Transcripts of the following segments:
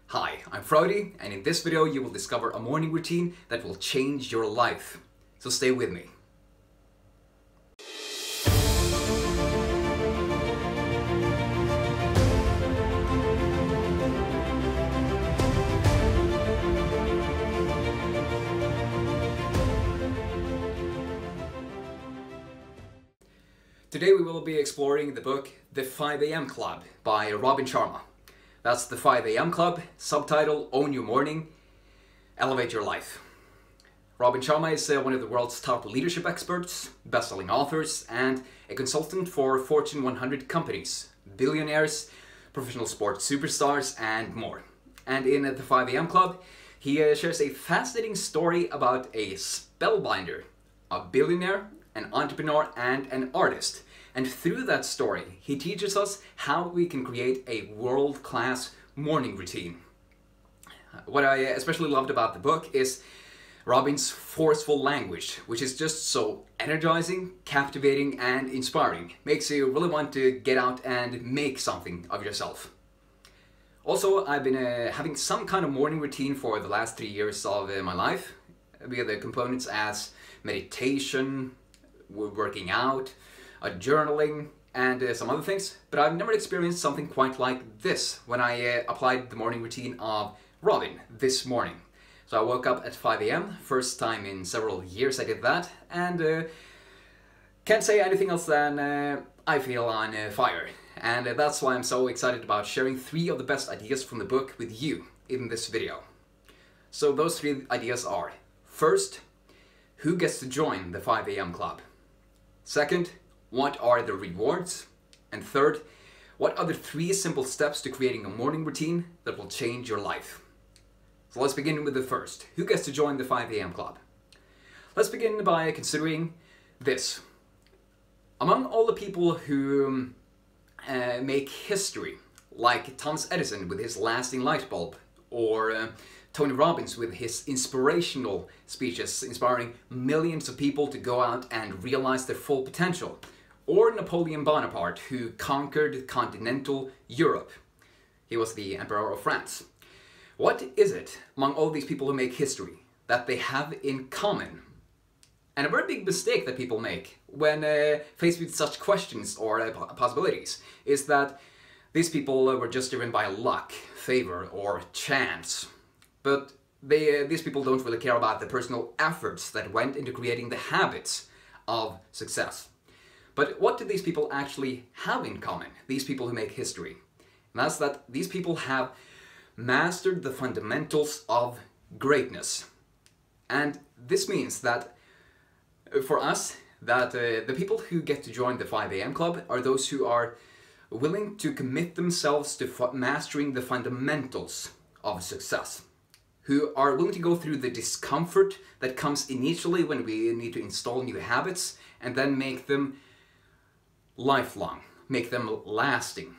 Hi, I'm Frode, and in this video you will discover a morning routine that will change your life. So stay with me. Today we will be exploring the book The 5 AM Club by Robin Sharma. That's the 5 AM Club, subtitle Own Your Morning, Elevate Your Life. Robin Sharma is one of the world's top leadership experts, best-selling authors, and a consultant for Fortune 100 companies, billionaires, professional sports superstars, and more. And in the 5 AM Club, he shares a fascinating story about a spellbinder, a billionaire, an entrepreneur, and an artist. And through that story, he teaches us how we can create a world-class morning routine. What I especially loved about the book is Robin's forceful language, which is just so energizing, captivating, and inspiring. Makes you really want to get out and make something of yourself. Also, I've been having some kind of morning routine for the last 3 years of my life, with the components as meditation, working out, journaling, and some other things, but I've never experienced something quite like this when I applied the morning routine of Robin this morning. So I woke up at 5 AM, first time in several years I did that, and can't say anything else than I feel on fire. And that's why I'm so excited about sharing 3 of the best ideas from the book with you in this video. So those 3 ideas are: first, who gets to join the 5 AM Club? Second, what are the rewards? And third, what are the 3 simple steps to creating a morning routine that will change your life? So let's begin with the first. Who gets to join the 5 AM Club? Let's begin by considering this. Among all the people who make history, like Thomas Edison with his lasting light bulb, or Tony Robbins with his inspirational speeches inspiring millions of people to go out and realize their full potential, or Napoleon Bonaparte, who conquered continental Europe. He was the Emperor of France. What is it among all these people who make history that they have in common? And a very big mistake that people make when faced with such questions or possibilities is that these people were just driven by luck, favor, or chance. But these people don't really care about the personal efforts that went into creating the habits of success. But what do these people actually have in common, these people who make history? And that's that these people have mastered the fundamentals of greatness. And this means that for us, that the people who get to join the 5 AM Club are those who are willing to commit themselves to mastering the fundamentals of success, who are willing to go through the discomfort that comes initially when we need to install new habits and then make them lifelong, make them lasting.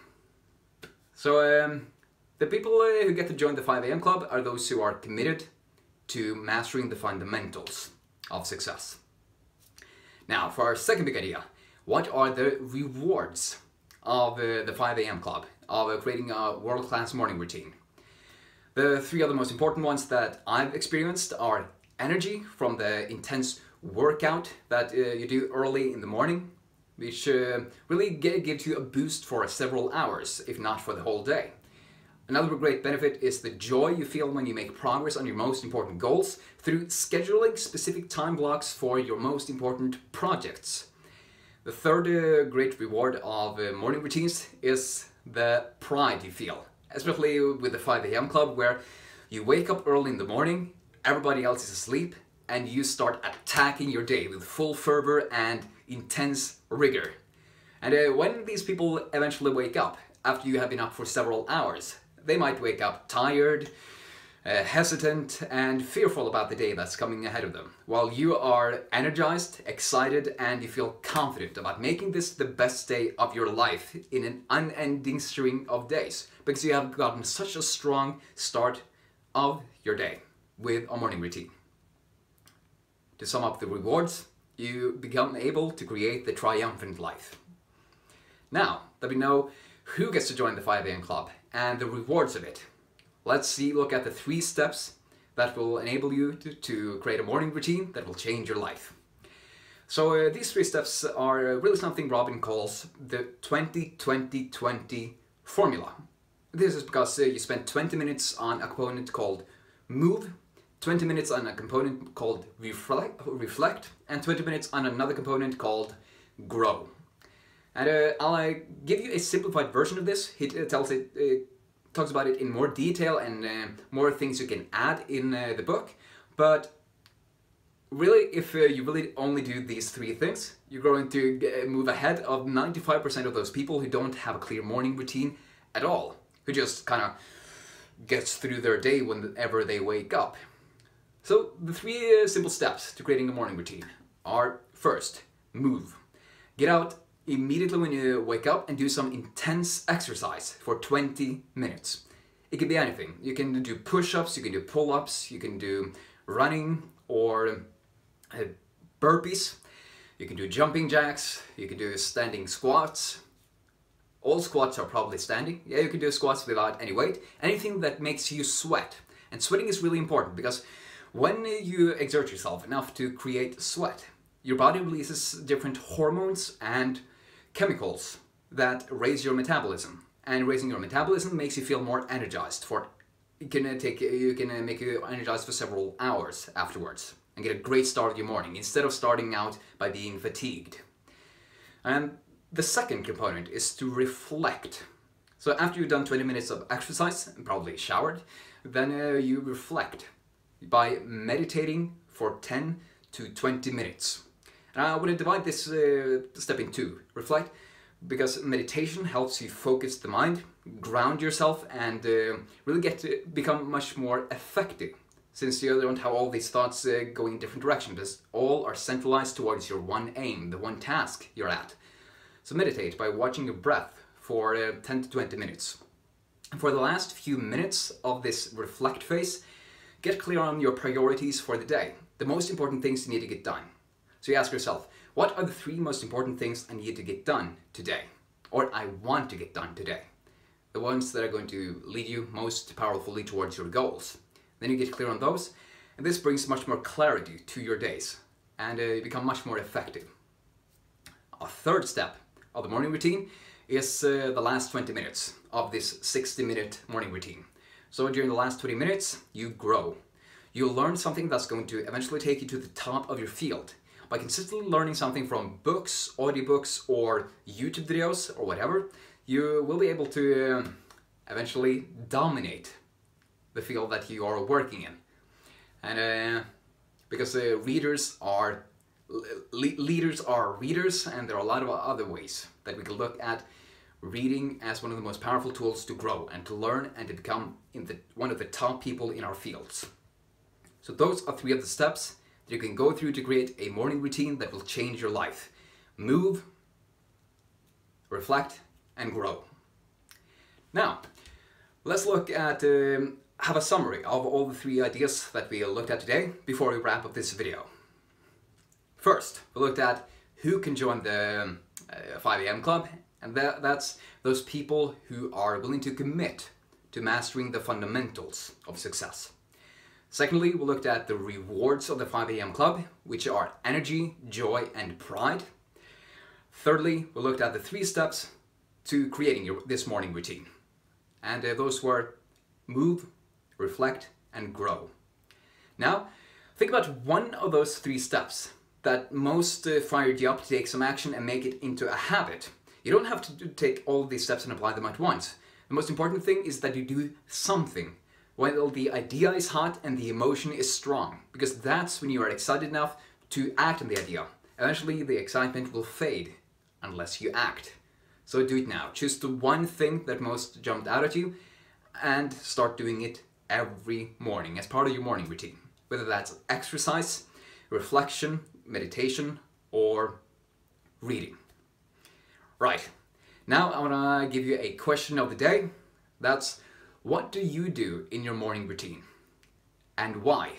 So the people who get to join the 5 AM Club are those who are committed to mastering the fundamentals of success. Now, for our second big idea, what are the rewards of the 5 AM Club, of creating a world-class morning routine? The 3 other most important ones that I've experienced are energy from the intense workout that you do early in the morning, which really gives you a boost for several hours, if not for the whole day. Another great benefit is the joy you feel when you make progress on your most important goals through scheduling specific time blocks for your most important projects. The third great reward of morning routines is the pride you feel, especially with the 5 AM Club, where you wake up early in the morning, everybody else is asleep, and you start attacking your day with full fervor and intense rigor. And when these people eventually wake up, after you have been up for several hours, they might wake up tired, hesitant, and fearful about the day that's coming ahead of them, while you are energized, excited, and you feel confident about making this the best day of your life in an unending string of days, because you have gotten such a strong start of your day with a morning routine. To sum up the rewards, you become able to create the triumphant life. Now that we know who gets to join the 5 AM Club and the rewards of it, let's look at the 3 steps that will enable you to create a morning routine that will change your life. So these 3 steps are really something Robin calls the 20-20-20 formula. This is because you spend 20 minutes on a component called move, 20 minutes on a component called reflect, and 20 minutes on another component called grow. And I'll give you a simplified version of this. It talks about it in more detail and more things you can add in the book. But really, if you really only do these 3 things, you're going to move ahead of 95% of those people who don't have a clear morning routine at all, who just kind of gets through their day whenever they wake up. So the 3 simple steps to creating a morning routine are: first, move. Get out immediately when you wake up and do some intense exercise for 20 minutes. It can be anything. You can do push-ups, you can do pull-ups, you can do running or burpees, you can do jumping jacks, you can do standing squats. All squats are probably standing. Yeah, you can do squats without any weight. Anything that makes you sweat. And sweating is really important because when you exert yourself enough to create sweat, your body releases different hormones and chemicals that raise your metabolism. And raising your metabolism makes you feel more energized. It can make you energized for several hours afterwards and get a great start of your morning instead of starting out by being fatigued. And the second component is to reflect. So after you've done 20 minutes of exercise and probably showered, then you reflect by meditating for 10 to 20 minutes. And I want to divide this step in 2. Reflect, because meditation helps you focus the mind, ground yourself, and really get to become much more effective, since you don't have all these thoughts going in different directions. Because all are centralized towards your one aim, the one task you're at. So meditate by watching your breath for 10 to 20 minutes. And for the last few minutes of this reflect phase, get clear on your priorities for the day, the most important things you need to get done. So you ask yourself, what are the 3 most important things I need to get done today? Or I want to get done today? The ones that are going to lead you most powerfully towards your goals. Then you get clear on those, and this brings much more clarity to your days, and you become much more effective. A third step of the morning routine is the last 20 minutes of this 60-minute morning routine. So during the last 20 minutes, you grow. You'll learn something that's going to eventually take you to the top of your field. By consistently learning something from books, audiobooks, or YouTube videos, or whatever, you will be able to eventually dominate the field that you are working in. And because leaders are readers, and there are a lot of other ways that we can look at reading as one of the most powerful tools to grow and to learn and to become one of the top people in our fields. So those are 3 of the steps that you can go through to create a morning routine that will change your life. Move, reflect, and grow. Now, let's look at, have a summary of all the 3 ideas that we looked at today before we wrap up this video. First, we looked at who can join the 5 AM Club, and that's those people who are willing to commit to mastering the fundamentals of success. Secondly, we looked at the rewards of the 5 AM Club, which are energy, joy, and pride. Thirdly, we looked at the 3 steps to creating this morning routine. And those were move, reflect, and grow. Now, think about one of those 3 steps that most fired you up to take some action and make it into a habit. You don't have to take all of these steps and apply them at once. The most important thing is that you do something while the idea is hot and the emotion is strong, because that's when you are excited enough to act on the idea. Eventually the excitement will fade unless you act. So do it now. Choose the one thing that most jumped out at you and start doing it every morning as part of your morning routine. Whether that's exercise, reflection, meditation, or reading. Right, now I want to give you a question of the day. That's, what do you do in your morning routine? And why?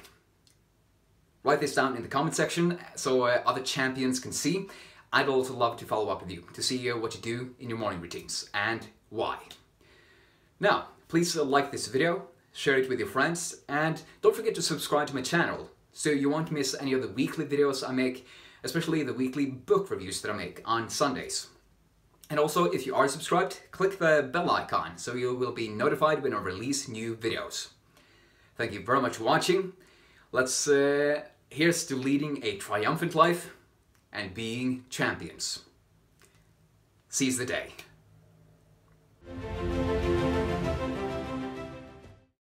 Write this down in the comment section so other champions can see. I'd also love to follow up with you to see what you do in your morning routines and why. Now, please like this video, share it with your friends, and don't forget to subscribe to my channel so you won't miss any of the weekly videos I make, especially the weekly book reviews that I make on Sundays. And also, if you are subscribed, click the bell icon so you will be notified when I release new videos. Thank you very much for watching. Here's to leading a triumphant life and being champions. Seize the day.